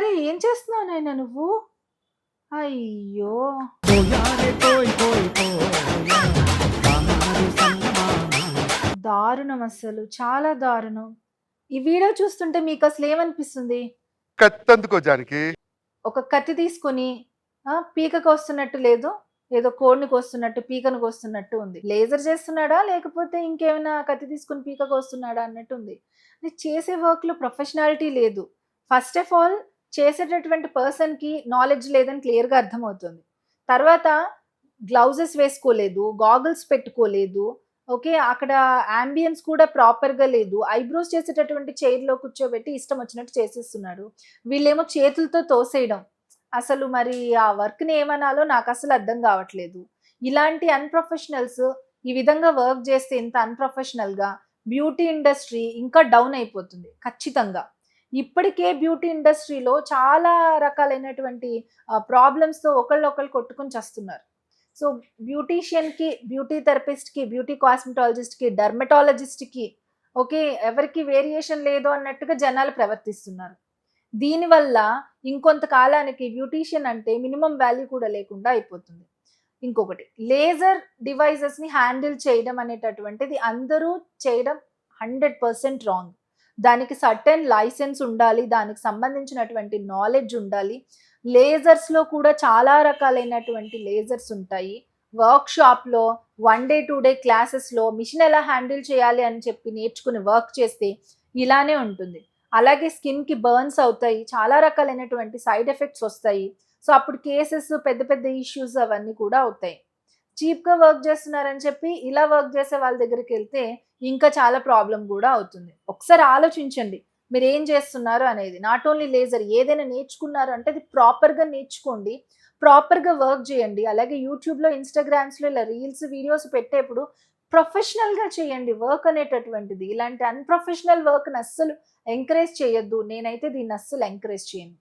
అరే ఏం చేస్తున్నావు నాయన నువ్వు? అయ్యో! దారుణం అస్సలు. చాలా దారుణం. ఈ వీడియో చూస్తుంటే మీకసలు ఏమనిపిస్తుంది? కత్తందుకో జానకి. ఒక కత్తి తీసుకొని పీక కోస్తున్నట్టు లేదు. ఏదో కోడిని కోస్తున్నట్టు, పీకను కోస్తున్నట్టు ఉంది. లేజర్ చేస్తున్నాడా? లేకపోతే ఇంకేమైనా కత్తి తీసుకొని పీక కోస్తున్నాడా అన్నట్టుంది. చేసే వర్క్‌లో ప్రొఫెషనాలిటీ లేదు. ఫస్ట్ ఆఫ్ ఆల్ చేసేటటువంటి పర్సన్‌కి నాలెడ్జ్ లేదని క్లియర్‌గా అర్థమవుతుంది. తర్వాత గ్లౌజెస్ వేసుకోలేదు, గాగుల్స్ పెట్టుకోలేదు. ఓకే. అక్కడ యాంబియన్స్ కూడా ప్రాపర్‌గా లేదు. ఐబ్రోస్ చేసేటటువంటి చైర్‌లో కూర్చోబెట్టి ఇష్టం వచ్చినట్టు చేసేస్తున్నాడు. వీళ్ళేమో చేతులతో తోసేయడం. అసలు మరి ఆ వర్క్‌ని ఏమనాలో నాకసలు అర్థం గావట్లేదు. ఇలాంటి అన్‌ప్రొఫెషనల్స్ ఈ విధంగా వర్క్ చేస్తే ఇంత అన్‌ప్రొఫెషనల్‌గా బ్యూటీ ఇండస్ట్రీ ఇంకా డౌన్ అయిపోతుంది ఖచ్చితంగా. ఇప్పటికే బ్యూటీ ఇండస్ట్రీలో చాలా రకాలైనటువంటి ప్రాబ్లమ్స్‌తో ఒకళ్ళొకళ్ళు కొట్టుకొని చస్తున్నారు. సో, బ్యూటీషియన్‌కి, బ్యూటీ థెరపిస్ట్‌కి, బ్యూటీ కాస్మెటాలజిస్ట్‌కి, డెర్మటాలజిస్ట్‌కి ఓకే. ఎవరికీ వేరియేషన్ లేదు అన్నట్టుగా జనాలు ప్రవర్తిస్తున్నారు. దీనివల్ల ఇంకొంత కాలానికి బ్యూటీషియన్ అంటే మినిమమ్ వాల్యూ కూడా లేకుండా అయిపోతుంది. ఇంకొకటి లేజర్ డివైసెస్‌ని హ్యాండిల్ చేయడం అనేటటువంటిది అందరూ చేయడం 100% రాంగ్. దానికి సర్టెన్ లైసెన్స్ ఉండాలి. దానికి సంబంధించినటువంటి నాలెడ్జ్ ఉండాలి. లేజర్స్‌లో కూడా చాలా రకాలైనటువంటి లేజర్స్ ఉంటాయి. వర్క్‌షాప్‌లో 1 డే, 2 డే క్లాసెస్‌లో మిషన్ ఎలా హ్యాండిల్ చేయాలి అని చెప్పి నేర్చుకుని వర్క్ చేస్తే ఇలానే ఉంటుంది. అలాగే స్కిన్‌కి బర్న్స్ అవుతాయి. చాలా రకాలైనటువంటి సైడ్ ఎఫెక్ట్స్ వస్తాయి. సో, అప్పుడు కేసెస్ పెద్ద పెద్ద ఇష్యూస్ అవన్నీ కూడా అవుతాయి. చీప్‌గా వర్క్ చేస్తున్నారని చెప్పి ఇలా వర్క్ చేసే వాళ్ళ దగ్గరికెళ్తే ఇంకా చాలా ప్రాబ్లమ్ గూడా అవుతుంది. ఒకసారి ఆలోచించండి. మీరేం చేస్తున్నారు అనేది. నాట్ ఓన్లీ లేజర్ ఏదైనా నేర్చుకున్నారు అంటే అది ప్రాపర్‌గా నేర్చుకోండి. ప్రాపర్‌గా వర్క్ చేయండి. అలాగే యూట్యూబ్‌లో, ఇన్‌స్టాగ్రామ్స్‌లో ఇలా రీల్స్, వీడియోస్ పెట్టేప్పుడు ప్రొఫెషనల్‌గా చేయండి వర్క్ అనేటటువంటిది. ఇలాంటి అన్‌ప్రొఫెషనల్ వర్క్‌ని అస్సలు ఎంకరేజ్ చేయొద్దు. నేనైతే దీన్ని అస్సలు ఎంకరేజ్ చేయను.